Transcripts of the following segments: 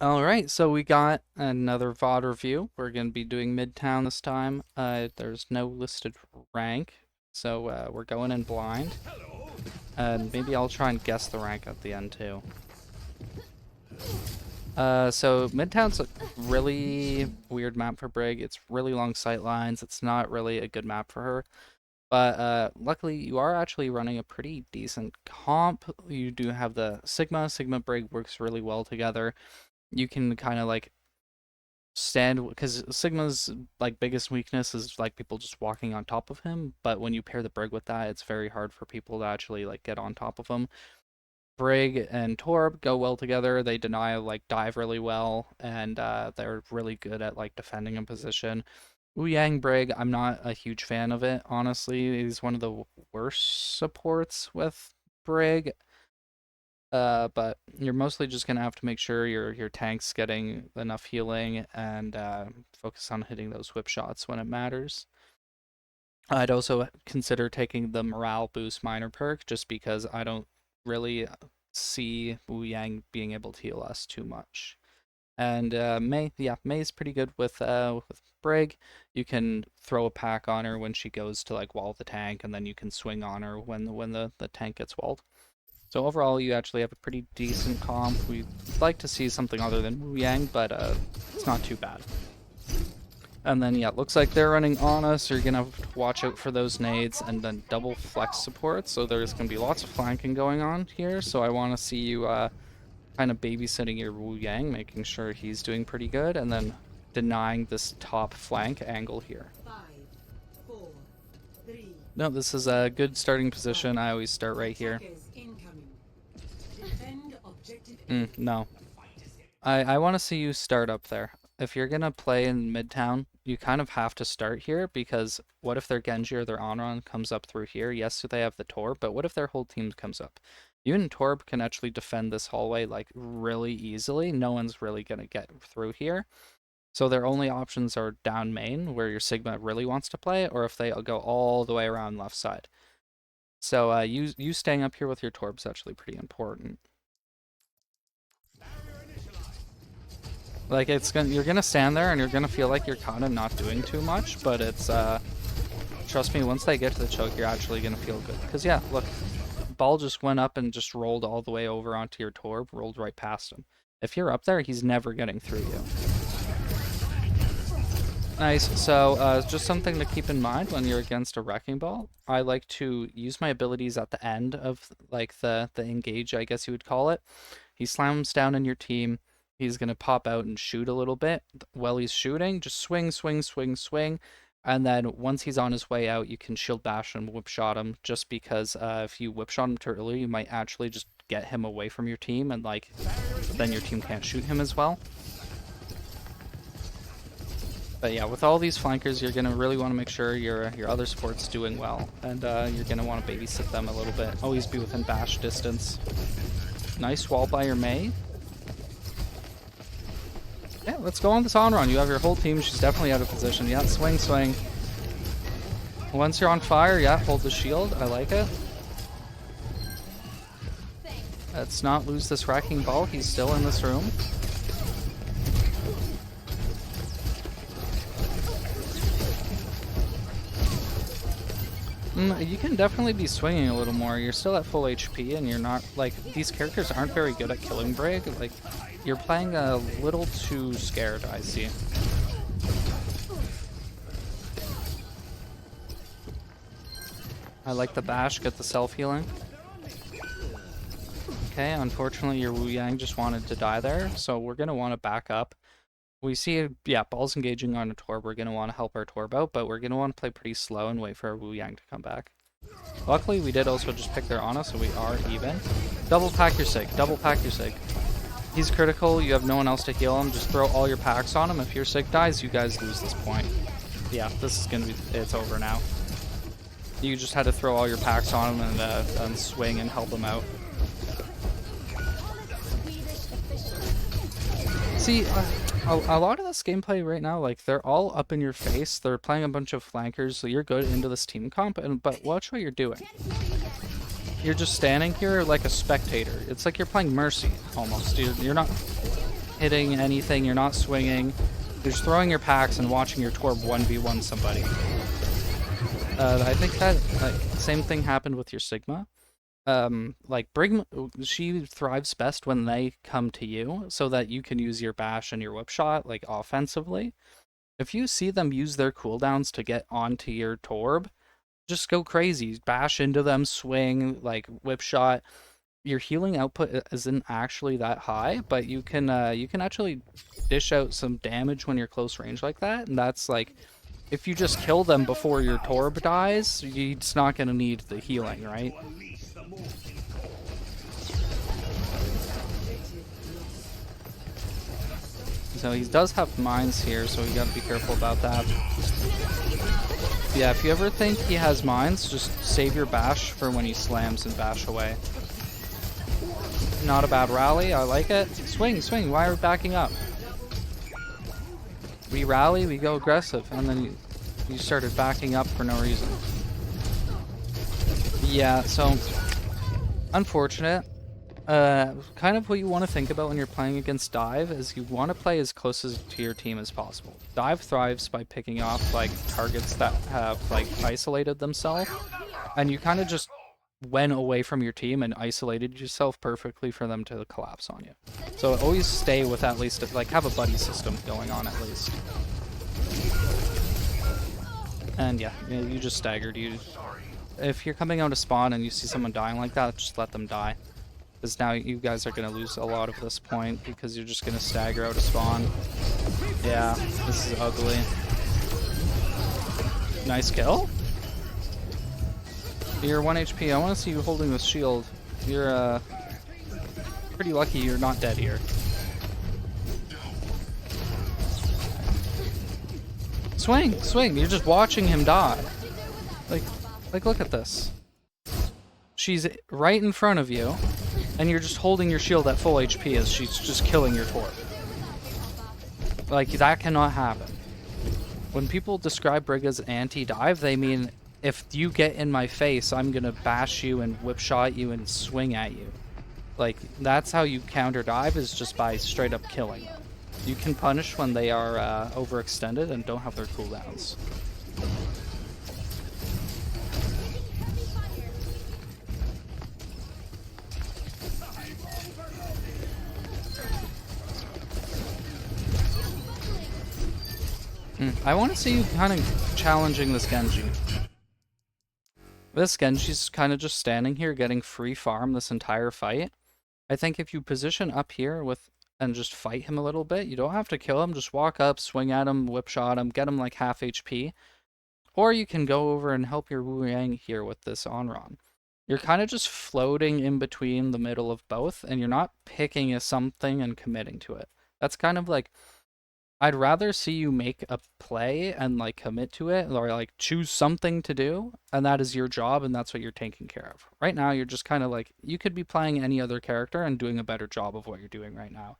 Alright, so we got another VOD review. We're going to be doing Midtown this time. There's no listed rank, so we're going in blind. And maybe I'll try and guess the rank at the end too. So Midtown's a really weird map for Brig. It's really long sight lines. It's not really a good map for her. But luckily, you are actually running a pretty decent comp. You do have the Sigma. Sigma Brig works really well together. You can kind of like stand because Sigma's like biggest weakness is like people just walking on top of him, but when you pair the Brig with that, it's very hard for people to actually like get on top of him. Brig and Torb go well together. They deny like dive really well, and they're really good at like defending in position. Wu Yang Brig, I'm not a huge fan of it, honestly. He's one of the worst supports with Brig. But you're mostly just gonna have to make sure your tank's getting enough healing and focus on hitting those whip shots when it matters. I'd also consider taking the morale boost minor perk just because I don't really see Wu Yang being able to heal us too much. And Mei, yeah, Mei's pretty good with Brig. You can throw a pack on her when she goes to like wall the tank, and then you can swing on her when the tank gets walled. So overall, you actually have a pretty decent comp. We'd like to see something other than Wu Yang, but it's not too bad. And then, yeah, it looks like they're running on us. So you're going to have to watch out for those nades and then double flex support. So there's going to be lots of flanking going on here. So I want to see you kind of babysitting your Wu Yang, making sure he's doing pretty good, and then denying this top flank angle here. 5, 4, 3, No, this is a good starting position. I always start right here. No. I want to see you start up there. If you're going to play in Midtown, you kind of have to start here because what if their Genji or their Onron comes up through here? Yes, they have the Torb, but what if their whole team comes up? You and Torb can actually defend this hallway like really easily. No one's really going to get through here. So their only options are down main, where your Sigma really wants to play, or if they go all the way around left side. So you staying up here with your Torb is actually pretty important. Like you're gonna stand there and you're gonna feel like you're kind of not doing too much, but it's trust me, once they get to the choke, you're actually gonna feel good. Cause yeah, look, ball just went up and just rolled all the way over onto your Torb, rolled right past him. If you're up there, he's never getting through you. Nice. So just something to keep in mind when you're against a wrecking ball. I like to use my abilities at the end of like the engage, I guess you would call it. He slams down in your team. He's gonna pop out and shoot a little bit. While he's shooting, just swing, swing, swing, swing. And then once he's on his way out, you can shield bash and whip shot him. Just because if you whip shot him too early, you might actually just get him away from your team, and like then your team can't shoot him as well. But yeah, with all these flankers, you're gonna really want to make sure your other support's doing well, and you're gonna want to babysit them a little bit. Always be within bash distance. Nice wall by your Mei. Yeah, let's go on this on run. You have your whole team. She's definitely out of position. Yeah, swing, swing. Once you're on fire, yeah, hold the shield. I like it. Let's not lose this wrecking ball. He's still in this room. You can definitely be swinging a little more. You're still at full HP, and you're not, like, these characters aren't very good at killing Brig. Like, you're playing a little too scared, I see. I like the bash, get the self-healing. Okay, unfortunately your Wu Yang just wanted to die there, so we're going to want to back up. We see, yeah, ball's engaging on a Torb. We're going to want to help our Torb out, but we're going to want to play pretty slow and wait for our Wu Yang to come back. Luckily, we did also just pick their Ana, so we are even. Double pack your Sig. Double pack your Sig. He's critical. You have no one else to heal him. Just throw all your packs on him. If your Sig dies, you guys lose this point. Yeah, this is going to be... It's over now. You just had to throw all your packs on him and swing and help him out. See, a lot of this gameplay right now, like, they're all up in your face. They're playing a bunch of flankers, so you're good into this team comp, but watch what you're doing. You're just standing here like a spectator. It's like you're playing Mercy, almost. You're not... hitting anything, you're not swinging. You're just throwing your packs and watching your Torb 1v1 somebody. I think that same thing happened with your Sigma. Like Brig, she thrives best when they come to you so that you can use your bash and your whip shot like offensively. If you see them use their cooldowns to get onto your Torb, just go crazy. Bash into them, swing, like whip shot. Your healing output isn't actually that high, but you can actually dish out some damage when you're close range like that, and that's like if you just kill them before your Torb dies, it's not gonna need the healing, right? So he does have mines here, so we gotta be careful about that. Yeah, if you ever think he has mines, just save your bash for when he slams and bash away. Not a bad rally, I like it. Swing, swing, why are we backing up? We rally, we go aggressive, and then you started backing up for no reason. Yeah, so unfortunate. Kind of what you want to think about when you're playing against Dive is you want to play as close to your team as possible. Dive thrives by picking off like targets that have like isolated themselves, and you kind of just went away from your team and isolated yourself perfectly for them to collapse on you. So always stay with at least like have a buddy system going on at least. And yeah, you just staggered. If you're coming out of spawn and you see someone dying like that, just let them die. Because now you guys are going to lose a lot of this point because you're just going to stagger out of spawn. Yeah, this is ugly. Nice kill. You're 1 HP. I want to see you holding this shield. You're pretty lucky you're not dead here. Swing, swing. You're just watching him die. Like look at this. She's right in front of you, and you're just holding your shield at full HP as she's just killing your Torb. Like, that cannot happen. When people describe Brig as anti-dive, they mean, if you get in my face, I'm gonna bash you and whip shot you and swing at you. Like, that's how you counter dive, is just by straight up killing them. You can punish when they are overextended and don't have their cooldowns. I want to see you kind of challenging this Genji. This Genji's kind of just standing here getting free farm this entire fight. I think if you position up here and just fight him a little bit, you don't have to kill him, just walk up, swing at him, whip shot him, get him like half HP. Or you can go over and help your Wu Yang here with this Onron. You're kind of just floating in between the middle of both, and you're not picking a something and committing to it. That's kind of like, I'd rather see you make a play and like commit to it, or like choose something to do, and that is your job and that's what you're taking care of. Right now you're just kind of like, you could be playing any other character and doing a better job of what you're doing right now.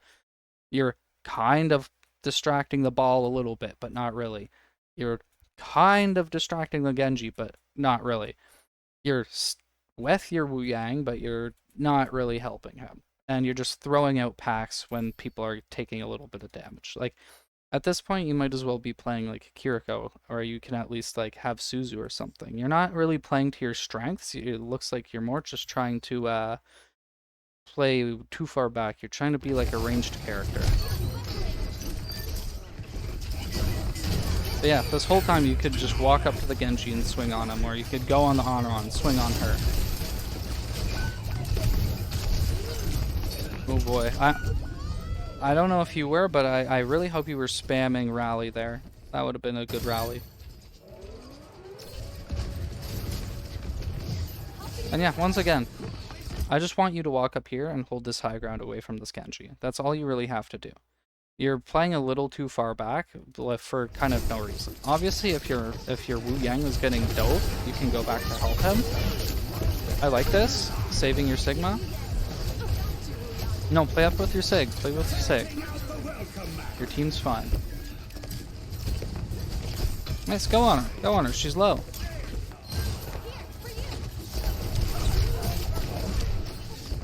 You're kind of distracting the ball a little bit, but not really. You're kind of distracting the Genji, but not really. You're with your Wu Yang, but you're not really helping him. And you're just throwing out packs when people are taking a little bit of damage. Like, at this point, you might as well be playing like Kiriko, or you can at least like have Suzu or something. You're not really playing to your strengths. It looks like you're more just trying to play too far back. You're trying to be like a ranged character. But yeah, this whole time you could just walk up to the Genji and swing on him, or you could go on the Honor and swing on her. Oh boy. I don't know if you were, but I really hope you were spamming rally there. That would have been a good rally. And yeah, once again, I just want you to walk up here and hold this high ground away from this Genji. That's all you really have to do. You're playing a little too far back for kind of no reason. Obviously, if your Wu Yang is getting dope, you can go back to help him. I like this. Saving your Sigma. No, play up with your Sig. Play with your Sig. Your team's fine. Nice, go on her. Go on her. She's low.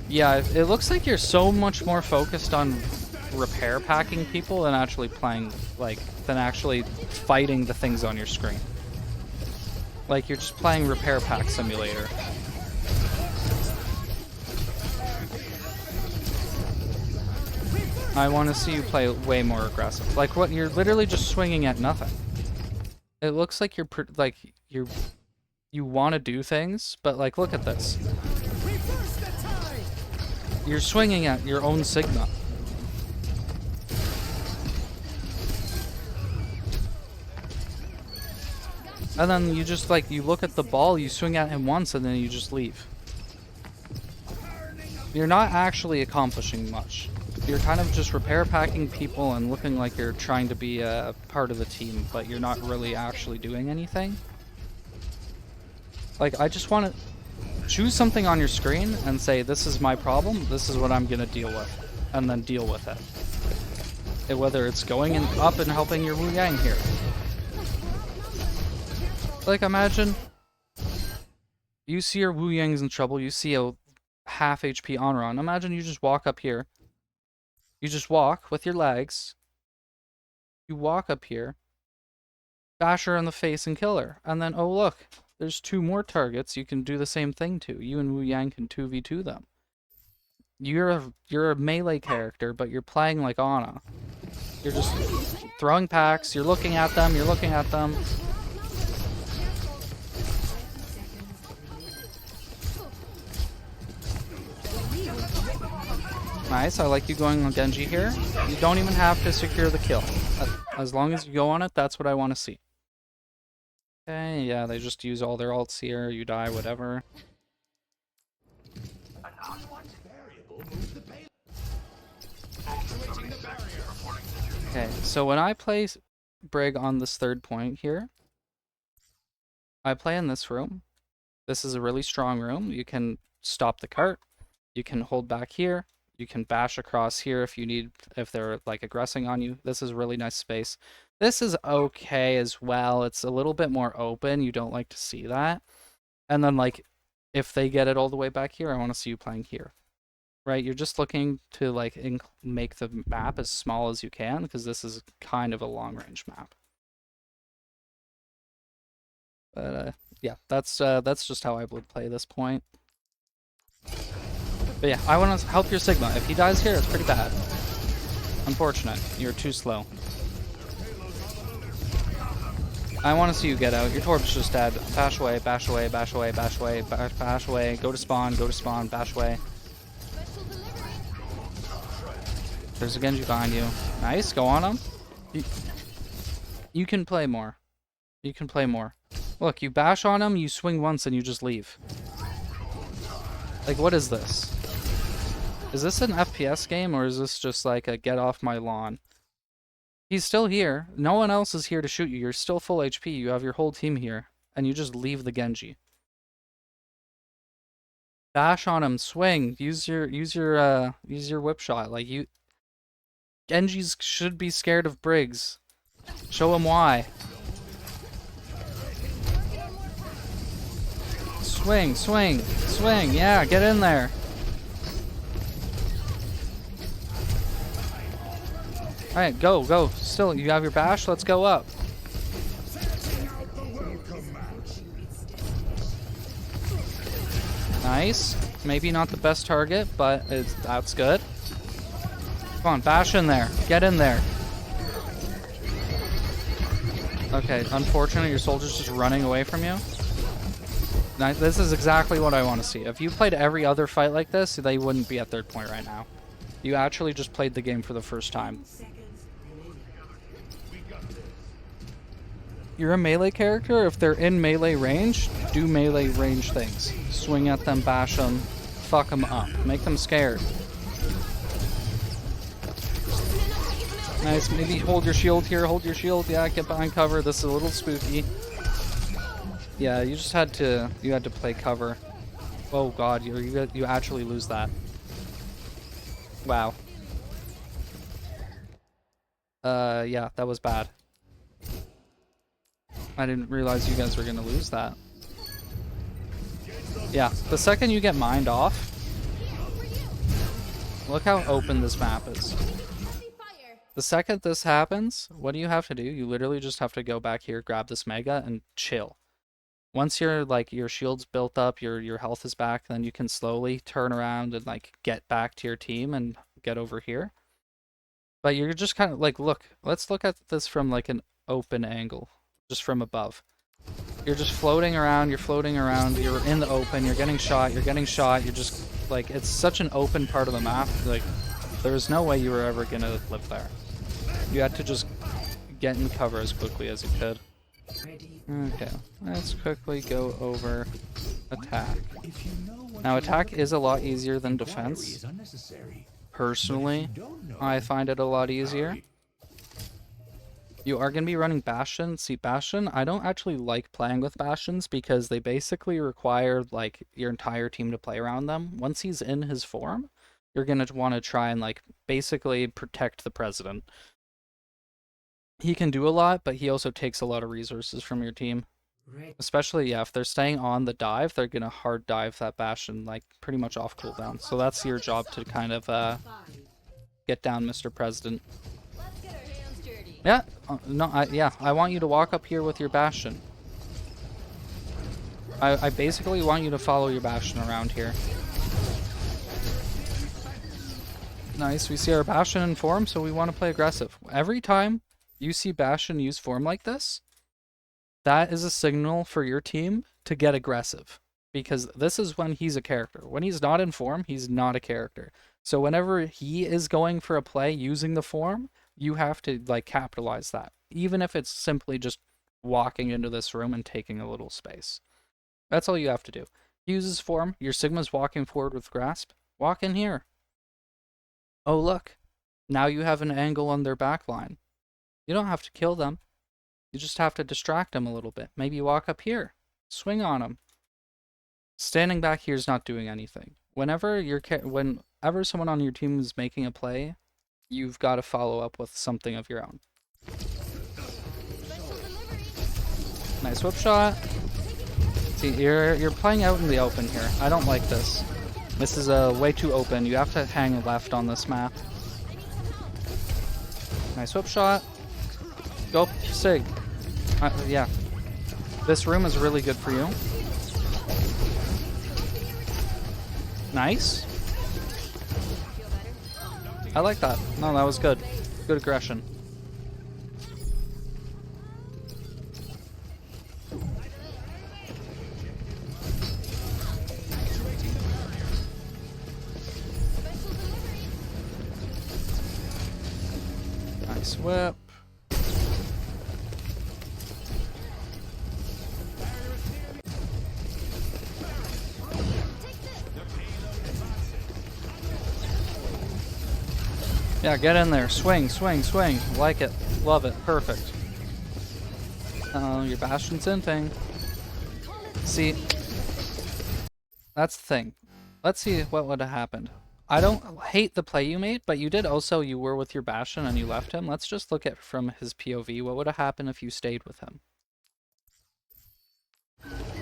Yeah, it looks like you're so much more focused on repair packing people than actually playing, like, than actually fighting the things on your screen. Like, you're just playing repair pack simulator. I want to see you play way more aggressive. Like, what, you're literally just swinging at nothing. It looks like you want to do things, but like, look at this. You're swinging at your own Sigma. And then you just, like, you look at the ball, you swing at him once, and then you just leave. You're not actually accomplishing much. You're kind of just repair packing people and looking like you're trying to be a part of the team, but you're not really actually doing anything. Like, I just want to choose something on your screen and say, this is my problem, this is what I'm going to deal with, and then deal with it. Whether it's going up and helping your Wu Yang here. Like, imagine you see your Wu Yang's in trouble, you see a half HP Onron. Imagine you just walk up here. You just walk with your legs. You walk up here, bash her in the face and kill her. And then, oh look, there's 2 more targets you can do the same thing to. You and Wu Yang can 2v2 them. You're a melee character, but you're playing like Ana. You're just throwing packs, you're looking at them, you're looking at them. Nice, I like you going on Genji here. You don't even have to secure the kill. As long as you go on it, that's what I want to see. Okay, yeah, they just use all their ults here, you die, whatever. Okay, so when I play Brig on this 3rd point here, I play in this room. This is a really strong room. You can stop the cart. You can hold back here. You can bash across here if you need, if they're like aggressing on you. This is a really nice space. This is okay as well. It's a little bit more open. You don't like to see that. And then, like, if they get it all the way back here, I want to see you playing here. Right? You're just looking to, like, make the map as small as you can, because this is kind of a long-range map. But, yeah, that's just how I would play this point. But yeah, I want to help your Sigma. If he dies here, it's pretty bad. Unfortunate. You're too slow. I want to see you get out. Your Torb's just dead. Bash away, bash away, bash away, bash away, bash away. Go to spawn, bash away. There's a Genji behind you. Nice, go on him. You can play more. You can play more. Look, you bash on him, you swing once, and you just leave. Like, what is this? Is this an FPS game, or is this just like a get off my lawn? He's still here. No one else is here to shoot you. You're still full HP. You have your whole team here, and you just leave the Genji. Bash on him, swing. Use your whip shot. Like, Genjis should be scared of Brigs. Show him why. Swing, swing, swing. Yeah, get in there. Alright, go, go. Still, you have your bash? Let's go up. Nice. Maybe not the best target, but that's good. Come on, bash in there. Get in there. Okay, unfortunate, your soldier's just running away from you. Nice. This is exactly what I want to see. If you played every other fight like this, they wouldn't be at 3rd point right now. You actually just played the game for the first time. You're a melee character. If they're in melee range, do melee range things. Swing at them, bash them, fuck them up. Make them scared. Nice. Maybe hold your shield here. Hold your shield. Yeah, get behind cover. This is a little spooky. Yeah, you just had to. You had to play cover. Oh god, you actually lose that. Wow. Yeah, that was bad. I didn't realize you guys were gonna lose that. Yeah, the second you get mined off, look how open this map is. The second this happens, what do you have to do? You literally just have to go back here, grab this mega, and chill. Once your like your shield's built up, your health is back, then you can slowly turn around and like get back to your team and get over here. But you're just kind of like, look, let's look at this from like an open angle, just from above. You're just floating around, you're floating around, you're in the open, you're getting shot, you're just like, it's such an open part of the map, like there's no way you were ever gonna live there. You had to just get in cover as quickly as you could. Okay, let's quickly go over attack. Now attack is a lot easier than defense. Personally, I find it a lot easier. You are going to be running Bastion. See, Bastion, I don't actually like playing with Bastions because they basically require like your entire team to play around them. Once he's in his form, you're going to want to try and like basically protect the president. He can do a lot, but he also takes a lot of resources from your team. Especially, yeah, if they're staying on the dive, they're going to hard dive that Bastion like pretty much off cooldown. So that's your job to kind of get down Mr. President. Yeah, no, I want you to walk up here with your Bastion. I basically want you to follow your Bastion around here. Nice, we see our Bastion in form, so we want to play aggressive. Every time you see Bastion use form like this, that is a signal for your team to get aggressive. Because this is when he's a character. When he's not in form, he's not a character. So whenever he is going for a play using the form, you have to like capitalize that, even if it's simply just walking into this room and taking a little space. That's all you have to do. He uses form, your Sigma's walking forward with grasp, walk in here. Oh look, now you have an angle on their back line. You don't have to kill them, you just have to distract them a little bit. Maybe walk up here, swing on them. Standing back here is not doing anything. Whenever someone on your team is making a play, you've got to follow up with something of your own. Nice whip shot. See, you're playing out in the open here. I don't like this. This is way too open. You have to hang left on this map. Nice whip shot. Go Sig. Yeah. This room is really good for you. Nice. I like that. No, that was good. Good aggression. Nice whip. Yeah, get in there. Swing, swing, swing. Like it. Love it. Perfect. Your Bastion's in thing. See, that's the thing. Let's see what would have happened. I don't hate the play you made, but you were with your Bastion and you left him. Let's just look at from his POV. What would have happened if you stayed with him?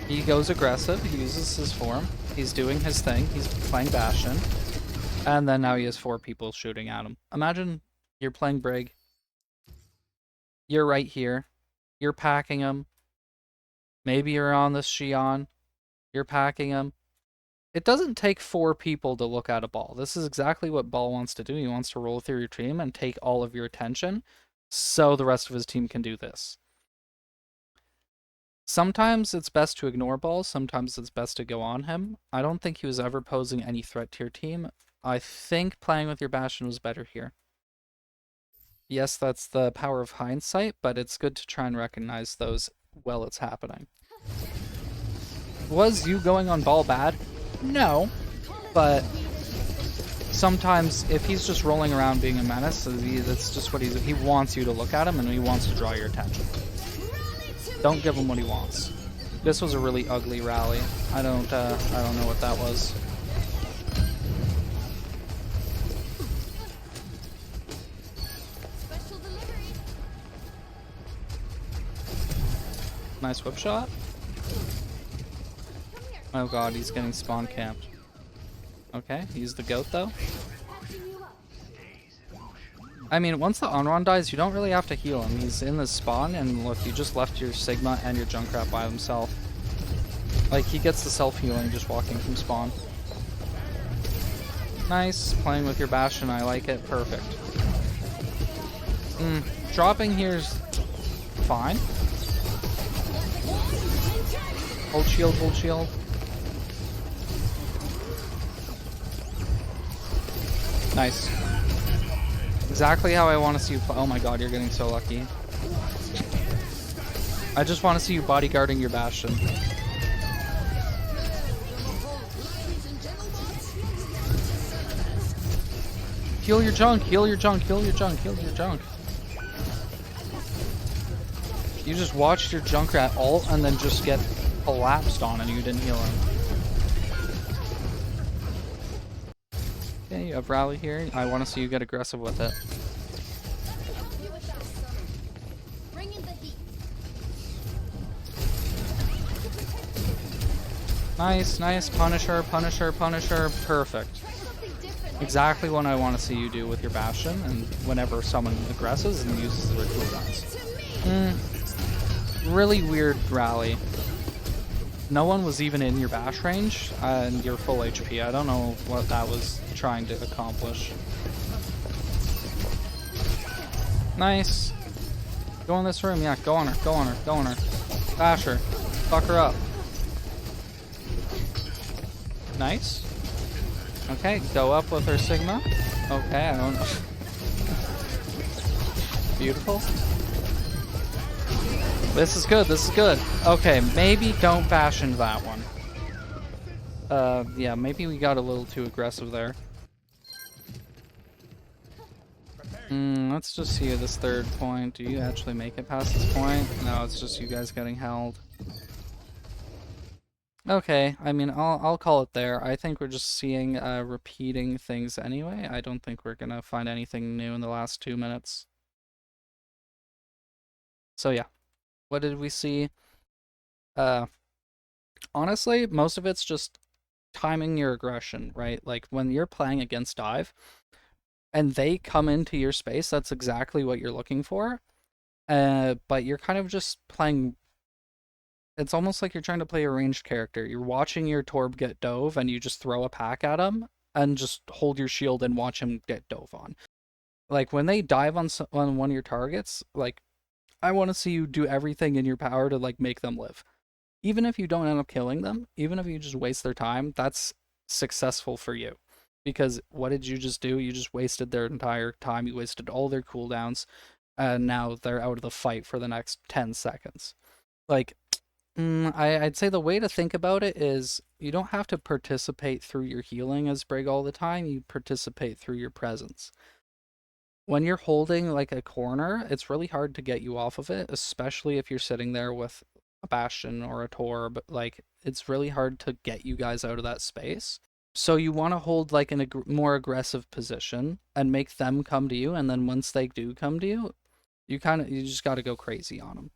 He goes aggressive. He uses his form. He's doing his thing. He's playing Bastion. And then now he has 4 people shooting at him. Imagine you're playing Brig. You're right here. You're packing him. Maybe you're on this Xion. You're packing him. It doesn't take 4 people to look at a ball. This is exactly what Ball wants to do. He wants to roll through your team and take all of your attention so the rest of his team can do this. Sometimes it's best to ignore Ball. Sometimes it's best to go on him. I don't think he was ever posing any threat to your team. I think playing with your Bastion was better here. Yes, that's the power of hindsight, but it's good to try and recognize those while it's happening. Was you going on Ball bad? No, but sometimes if he's just rolling around being a menace, that's just what he wants you to look at him and he wants to draw your attention. Don't give him what he wants. This was a really ugly rally. I don't know what that was. Nice whip shot. Oh god, he's getting spawn camped. Okay, he's the goat though. I mean, once the Onron dies, you don't really have to heal him. He's in the spawn, and look, you just left your Sigma and your Junkrat by himself. Like, he gets the self-healing just walking from spawn. Nice. Playing with your Bastion, I like it. Perfect. Dropping here's fine. Hold shield, hold shield. Nice. Exactly how I want to see you play. Oh my god, you're getting so lucky. I just want to see you bodyguarding your Bastion. Heal your junk, heal your junk, heal your junk, heal your junk. You just watched your Junkrat ult and then just get collapsed on and you didn't heal him. Okay, you have rally here. I want to see you get aggressive with it. Nice, nice. Punisher, Punisher, Punisher. Perfect. Exactly what I want to see you do with your Bastion, and whenever someone aggresses and uses their cooldowns. Really weird rally. No one was even in your bash range, and you're full HP. I don't know what that was trying to accomplish. Nice. Go in this room, yeah, go on her, go on her, go on her. Bash her. Fuck her up. Nice. Okay, go up with her Sigma. Okay, I don't know. Beautiful. This is good, this is good. Okay, maybe don't bash into that one. Yeah, maybe we got a little too aggressive there. Let's just see this third point. Do you actually make it past this point? No, it's just you guys getting held. Okay, I mean, I'll call it there. I think we're just seeing repeating things anyway. I don't think we're gonna find anything new in the last 2 minutes. So yeah, what did we see? Honestly, most of it's just timing your aggression, right? Like when you're playing against dive and they come into your space, that's exactly what you're looking for. But you're kind of just playing. It's almost like you're trying to play a ranged character. You're watching your Torb get dove and you just throw a pack at him and just hold your shield and watch him get dove on. Like when they dive on one of your targets, like I want to see you do everything in your power to like make them live. Even if you don't end up killing them, even if you just waste their time, that's successful for you. Because what did you just do? You just wasted their entire time. You wasted all their cooldowns, and now they're out of the fight for the next 10 seconds. Like, I'd say the way to think about it is you don't have to participate through your healing as Brig all the time. You participate through your presence. When you're holding like a corner, it's really hard to get you off of it, especially if you're sitting there with a Bastion or a Torb. Like, it's really hard to get you guys out of that space. So you want to hold like a more aggressive position and make them come to you, and then once they do come to you, you just got to go crazy on them.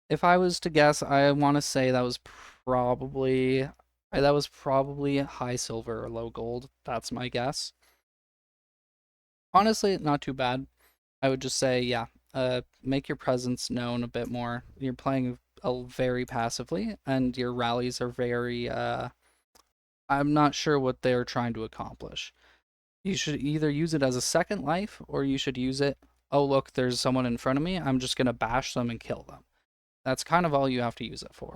If I was to guess, I want to say that was probably high silver or low gold. That's my guess. Honestly, not too bad. I would just say, yeah, make your presence known a bit more. You're playing very passively, and your rallies are very. I'm not sure what they're trying to accomplish. You should either use it as a second life, or you should use it. Oh, look, there's someone in front of me. I'm just gonna bash them and kill them. That's kind of all you have to use it for.